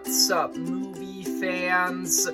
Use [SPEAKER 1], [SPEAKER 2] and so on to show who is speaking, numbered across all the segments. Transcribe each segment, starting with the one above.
[SPEAKER 1] What's up, movie fans?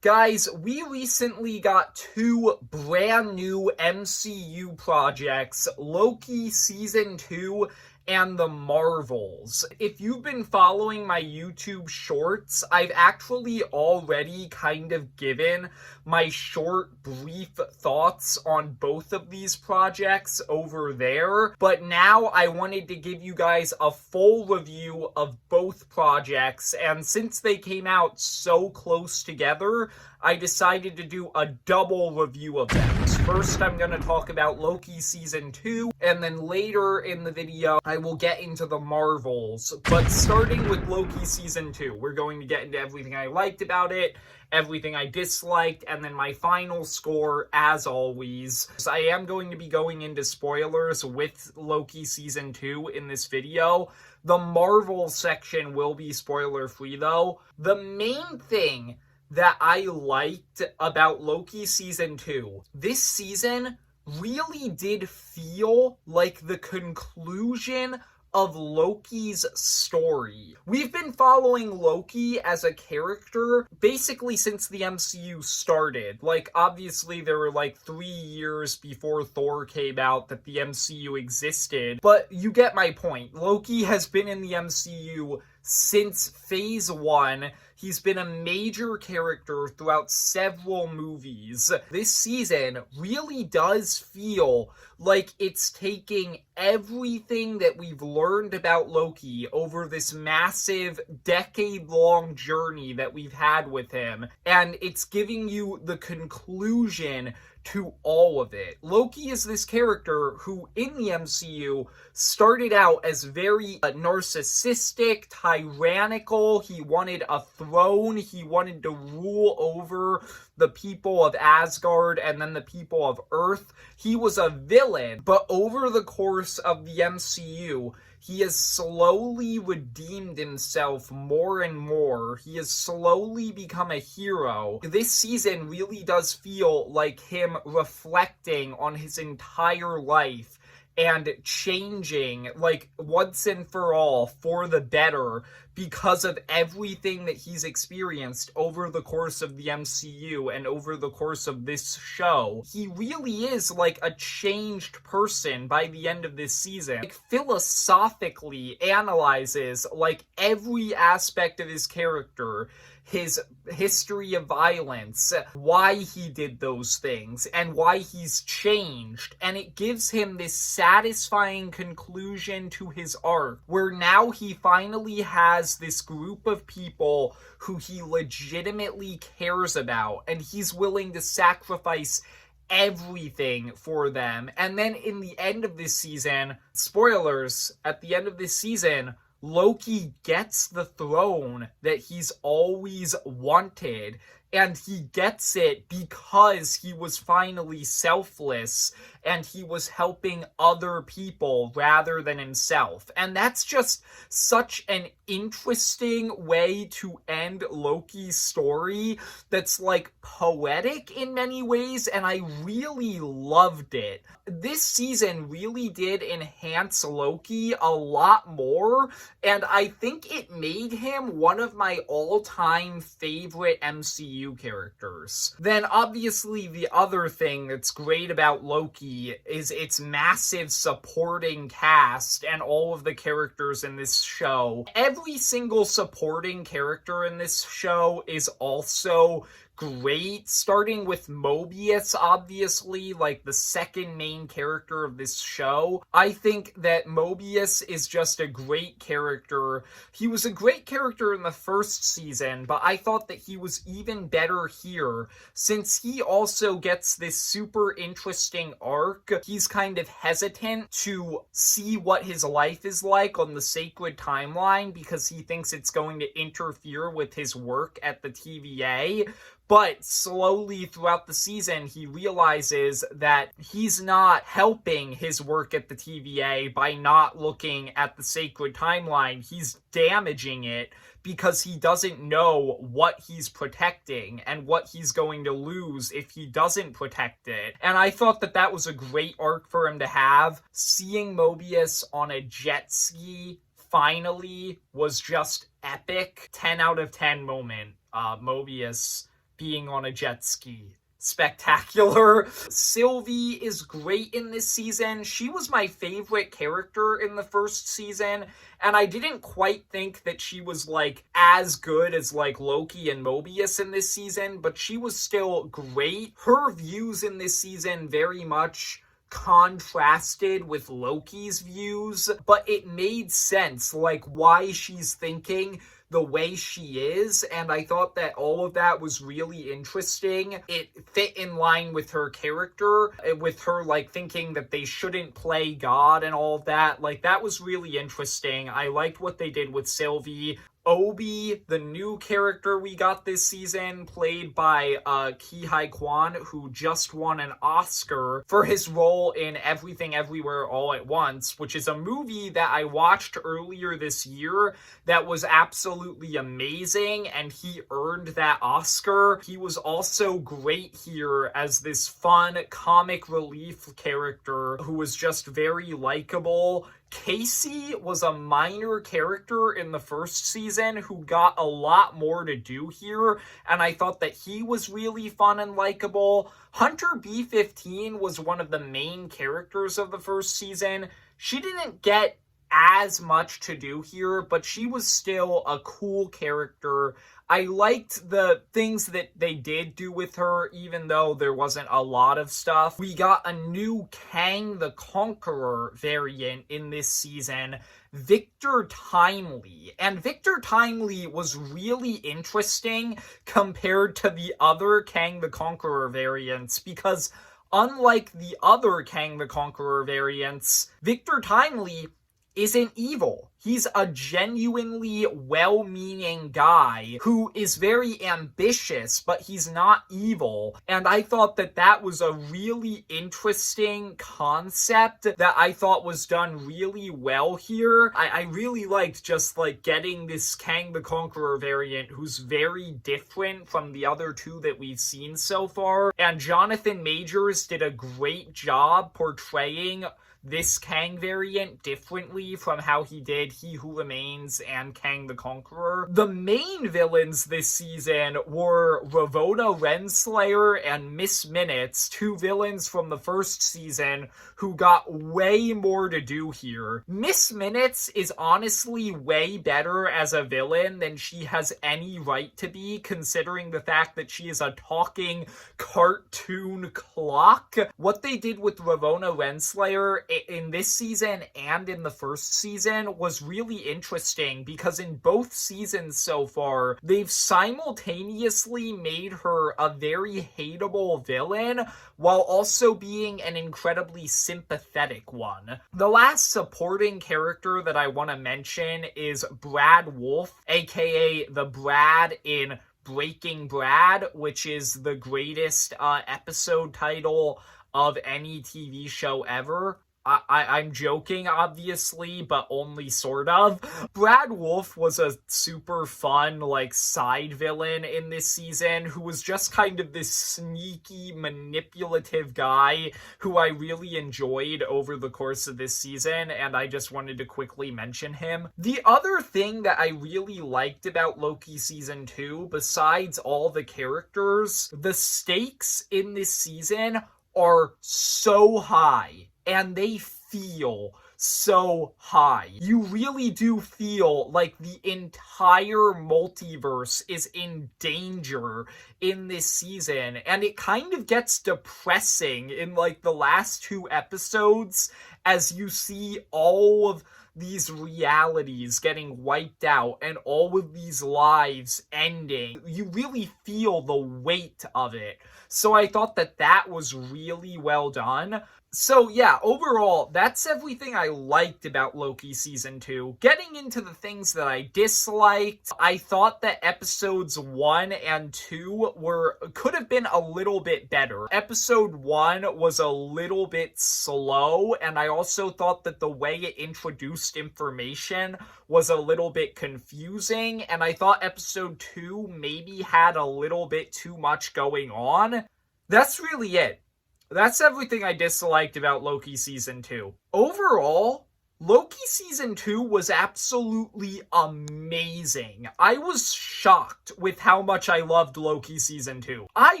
[SPEAKER 1] Guys, we recently got two brand new MCU projects, Loki Season 2 and The Marvels. If you've been following my YouTube shorts, I've actually already kind of given my short, brief thoughts on both of these projects over there, but now I wanted to give you guys a full review of both projects, and since they came out so close together, I decided to do a double review of them. First, I'm going to talk about Loki Season 2, and then later in the video, I will get into the Marvels. But starting with Loki Season 2, we're going to get into everything I liked about it, everything I disliked, and then my final score, as always. So I am going to be going into spoilers with Loki Season 2 in this video. The Marvel section will be spoiler-free, though. The main thing that I liked about Loki Season 2, this season really did feel like the conclusion of Loki's story. We've been following Loki as a character basically since the MCU started. Like, obviously there were like 3 years before Thor came out that the MCU existed, but you get my point. Loki has been in the MCU since Phase 1. He's been a major character throughout several movies. This season really does feel like it's taking everything that we've learned about Loki over this massive decade-long journey that we've had with him, and it's giving you the conclusion to all of it. Loki is this character who, in the MCU, started out as very narcissistic, tyrannical. He wanted a throne. He wanted to rule over the people of Asgard and then the people of Earth. He was a villain, but over the course of the MCU, he has slowly redeemed himself more and more. He has slowly become a hero. This season really does feel like him reflecting on his entire life and changing, like, once and for all for the better because of everything that he's experienced over the course of the MCU and over the course of this show. He really is like a changed person by the end of this season. Like, philosophically analyzes like every aspect of his character, his history of violence, why he did those things, and why he's changed. And it gives him this satisfying conclusion to his arc, where now he finally has this group of people who he legitimately cares about, and he's willing to sacrifice everything for them. And then in the end of this season, spoilers, at the end of this season, Loki gets the throne that he's always wanted, and he gets it because he was finally selfless and he was helping other people rather than himself. And that's just such an interesting way to end Loki's story that's like poetic in many ways, and I really loved it. This season really did enhance Loki a lot more, and I think it made him one of my all-time favorite MCU characters. Then obviously the other thing that's great about Loki is its massive supporting cast and all of the characters in this show. Every single supporting character in this show is also great, starting with Mobius, obviously, like the second main character of this show. I think that Mobius is just a great character. He was a great character in the first season, but I thought that he was even better here, since he also gets this super interesting arc. He's kind of hesitant to see what his life is like on the sacred timeline because he thinks it's going to interfere with his work at the TVA. But slowly throughout the season, he realizes that he's not helping his work at the TVA by not looking at the sacred timeline. He's damaging it because he doesn't know what he's protecting and what he's going to lose if he doesn't protect it. And I thought that that was a great arc for him to have. Seeing Mobius on a jet ski finally was just epic. 10 out of 10 moment. Mobius being on a jet ski. Spectacular. Sylvie is great in this season. She was my favorite character in the first season, and I didn't quite think that she was, like, as good as, like, Loki and Mobius in this season, but she was still great. Her views in this season very much contrasted with Loki's views, but it made sense, like, why she's thinking the way she is, and I thought that all of that was really interesting. It fit in line with her character, with her, like, thinking that they shouldn't play God and all of that. Like, that was really interesting. I liked what they did with Sylvie. Obi, the new character we got this season, played by Ki Hai Kwan, who just won an Oscar for his role in Everything Everywhere All at Once, which is a movie that I watched earlier this year that was absolutely amazing, and he earned that Oscar. He was also great here as this fun comic relief character who was just very likable. Casey was a minor character in the first season who got a lot more to do here, and I thought that he was really fun and likable. Hunter B-15 was one of the main characters of the first season. She didn't get as much to do here, but she was still a cool character. I liked the things that they did do with her, even though there wasn't a lot of stuff. We got a new Kang the Conqueror variant in this season, Victor Timely. And Victor Timely was really interesting compared to the other Kang the Conqueror variants, because unlike the other Kang the Conqueror variants, Victor Timely isn't evil. He's a genuinely well-meaning guy who is very ambitious, but he's not evil. And I thought that that was a really interesting concept that I thought was done really well here. I really liked just, like, getting this Kang the Conqueror variant who's very different from the other two that we've seen so far. And Jonathan Majors did a great job portraying this Kang variant differently from how he did He Who Remains and Kang the Conqueror. The main villains this season were Ravonna Renslayer and Miss Minutes, two villains from the first season who got way more to do here. Miss Minutes is honestly way better as a villain than she has any right to be, considering the fact that she is a talking cartoon clock. What they did with Ravonna Renslayer in this season and in the first season was really interesting, because in both seasons so far, they've simultaneously made her a very hateable villain while also being an incredibly sympathetic one. The last supporting character that I want to mention is Brad Wolf, aka the Brad in Breaking Brad, which is the greatest episode title of any TV show ever. I'm joking, obviously, but only sort of. Brad Wolf was a super fun, like, side villain in this season who was just kind of this sneaky, manipulative guy who I really enjoyed over the course of this season, and I just wanted to quickly mention him. The other thing that I really liked about Loki Season 2, besides all the characters, the stakes in this season are so high. And they feel so high. You really do feel like the entire multiverse is in danger in this season. And it kind of gets depressing in, like, the last two episodes as you see all of these realities getting wiped out and all of these lives ending. You really feel the weight of it. So I thought that that was really well done. So yeah, overall, that's everything I liked about Loki Season 2. Getting into the things that I disliked, I thought that episodes 1 and 2 could have been a little bit better. Episode 1 was a little bit slow, and I also thought that the way it introduced information was a little bit confusing, and I thought episode 2 maybe had a little bit too much going on. That's really it. That's everything I disliked about Loki Season 2. Overall, Loki Season 2 was absolutely amazing. I was shocked with how much I loved Loki Season 2. I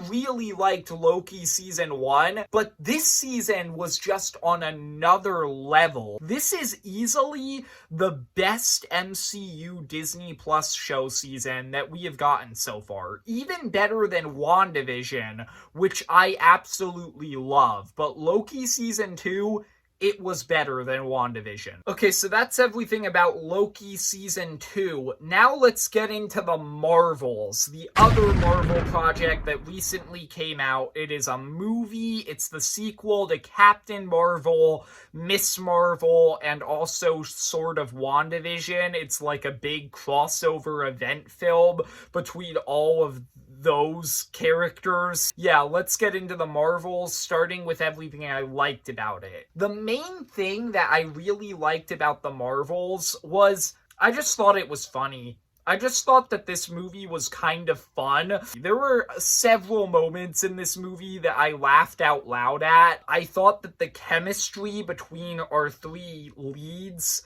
[SPEAKER 1] really liked Loki Season 1, but this season was just on another level. This is easily the best MCU Disney Plus show season that we have gotten so far. Even better than WandaVision, which I absolutely love. But Loki Season 2, it was better than WandaVision. Okay, so that's everything about Loki Season 2. Now let's get into the Marvels, the other Marvel project that recently came out. It is a movie. It's the sequel to Captain Marvel, Miss Marvel, and also sort of WandaVision. It's like a big crossover event film between all of those characters. Yeah, let's get into the Marvels, starting with everything I liked about it. The main thing that I really liked about the Marvels was I just thought it was funny. I just thought that this movie was kind of fun. There were several moments in this movie that I laughed out loud at. I thought that the chemistry between our three leads,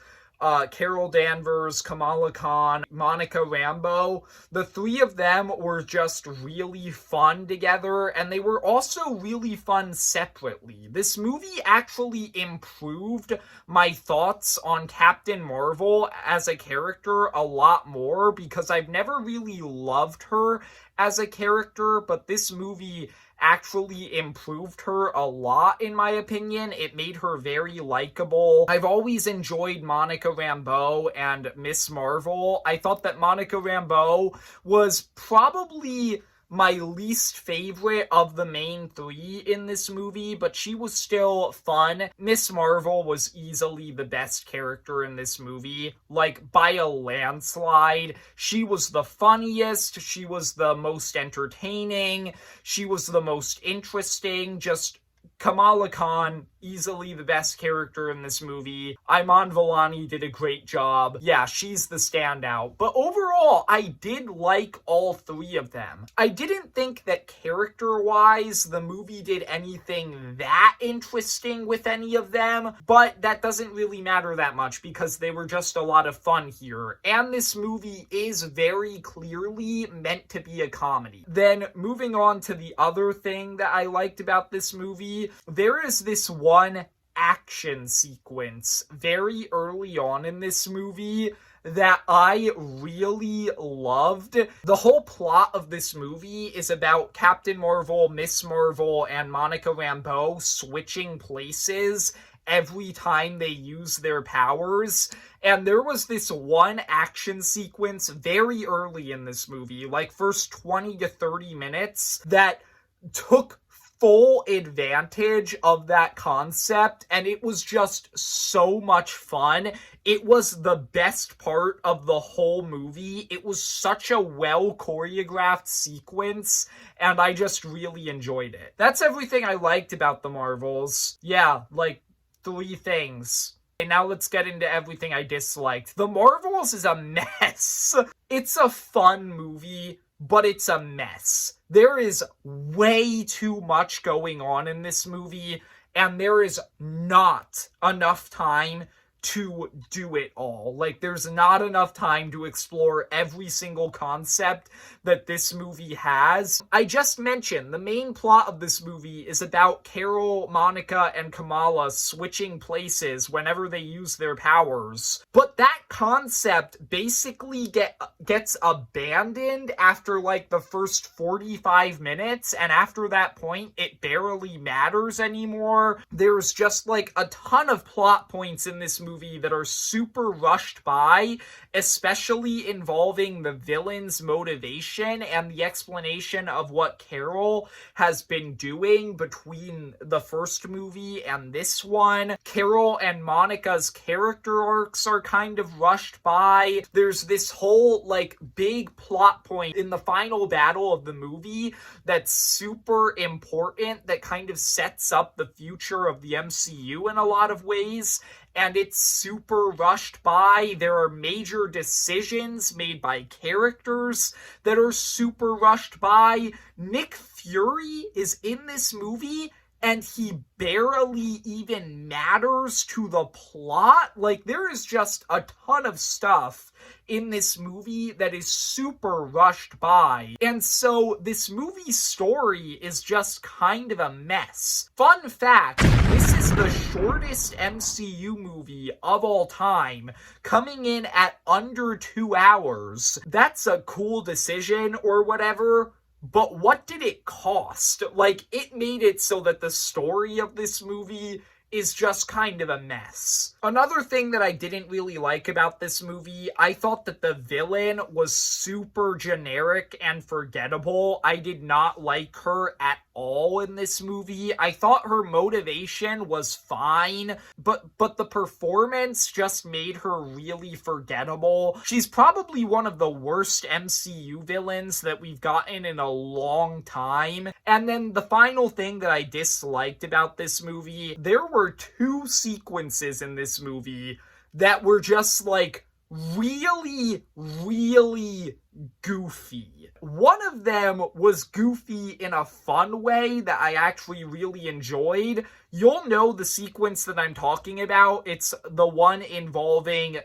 [SPEAKER 1] Carol Danvers, Kamala Khan, Monica Rambeau, the three of them were just really fun together, and they were also really fun separately. This movie actually improved my thoughts on Captain Marvel as a character a lot more, because I've never really loved her as a character, but this movie actually improved her a lot, in my opinion. It made her very likable. I've always enjoyed Monica Rambeau and Miss Marvel. I thought that Monica Rambeau was probably my least favorite of the main three in this movie, but she was still fun. Miss Marvel was easily the best character in this movie, like by a landslide. She was the funniest, she was the most entertaining, she was the most interesting. Just Kamala Khan, easily the best character in this movie. Iman Vellani did a great job. Yeah, she's the standout. But overall, I did like all three of them. I didn't think that character-wise, the movie did anything that interesting with any of them, but that doesn't really matter that much because they were just a lot of fun here. And this movie is very clearly meant to be a comedy. Then, moving on to the other thing that I liked about this movie, there is this one action sequence very early on in this movie that I really loved. The whole plot of this movie is about Captain Marvel, Miss Marvel, and Monica Rambeau switching places every time they use their powers. And there was this one action sequence very early in this movie, like first 20 to 30 minutes, that took full advantage of that concept, and it was just so much fun. It was the best part of the whole movie. It was such a well choreographed sequence, and I just really enjoyed it. That's everything I liked about the Marvels. Yeah, like 3 things. Okay, now let's get into everything I disliked. The Marvels is a mess. It's a fun movie, but it's a mess. There is way too much going on in this movie, and there is not enough time to do it all. Like, there's not enough time to explore every single concept that this movie has. I just mentioned the main plot of this movie is about Carol, Monica, and Kamala switching places whenever they use their powers. But that concept basically gets abandoned after like the first 45 minutes, and after that point, it barely matters anymore. There's just like a ton of plot points in this movie that are super rushed by, especially involving the villain's motivation and the explanation of what Carol has been doing between the first movie and this one. Carol and Monica's character arcs are kind of rushed by. There's this whole like big plot point in the final battle of the movie that's super important, that kind of sets up the future of the MCU in a lot of ways, and it's super rushed by. There are major decisions made by characters that are super rushed by. Nick Fury is in this movie, and he barely even matters to the plot. Like, there is just a ton of stuff in this movie that is super rushed by. And so this movie's story is just kind of a mess. Fun fact, this is the shortest MCU movie of all time, coming in at under 2 hours. That's a cool decision or whatever, but what did it cost? Like, it made it so that the story of this movie is just kind of a mess. Another thing that I didn't really like about this movie, I thought that the villain was super generic and forgettable. I did not like her at all in this movie. I thought her motivation was fine, but the performance just made her really forgettable. She's probably one of the worst MCU villains that we've gotten in a long time. And then the final thing that I disliked about this movie, there were 2 sequences in this movie that were just like really, really goofy. One of them was goofy in a fun way that I actually really enjoyed. You'll know the sequence that I'm talking about. It's the one involving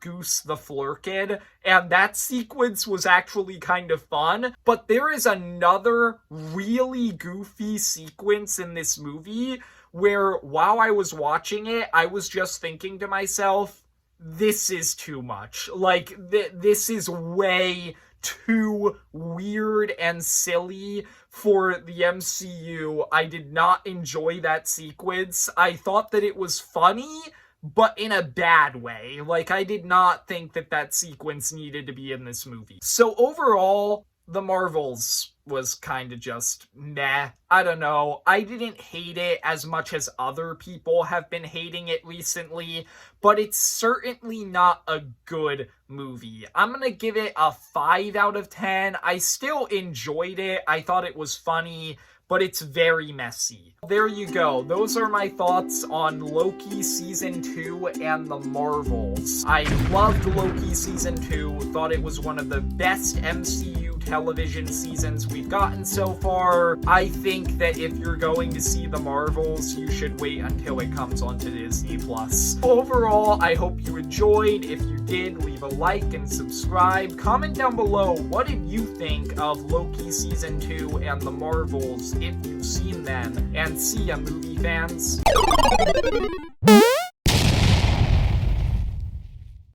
[SPEAKER 1] Goose the Flurkid, and that sequence was actually kind of fun. But there is another really goofy sequence in this movie where while I was watching it, I was just thinking to myself, this is too much. Like, this is way too weird and silly for the MCU. I did not enjoy that sequence. I thought that it was funny, but in a bad way. Like, I did not think that that sequence needed to be in this movie. So overall, The Marvels was kind of just meh. I don't know. I didn't hate it as much as other people have been hating it recently, but it's certainly not a good movie. I'm gonna give it a 5 out of 10. I still enjoyed it. I thought it was funny, but it's very messy. There you go. Those are my thoughts on Loki Season 2 and The Marvels. I loved Loki Season 2, thought it was one of the best MCU television seasons we've gotten so far. I think that if you're going to see The Marvels, you should wait until it comes onto Disney+. Overall, I hope you enjoyed. If you did, leave a like and subscribe. Comment down below, what did you think of Loki Season 2 and The Marvels if you've seen them? And see ya, movie fans.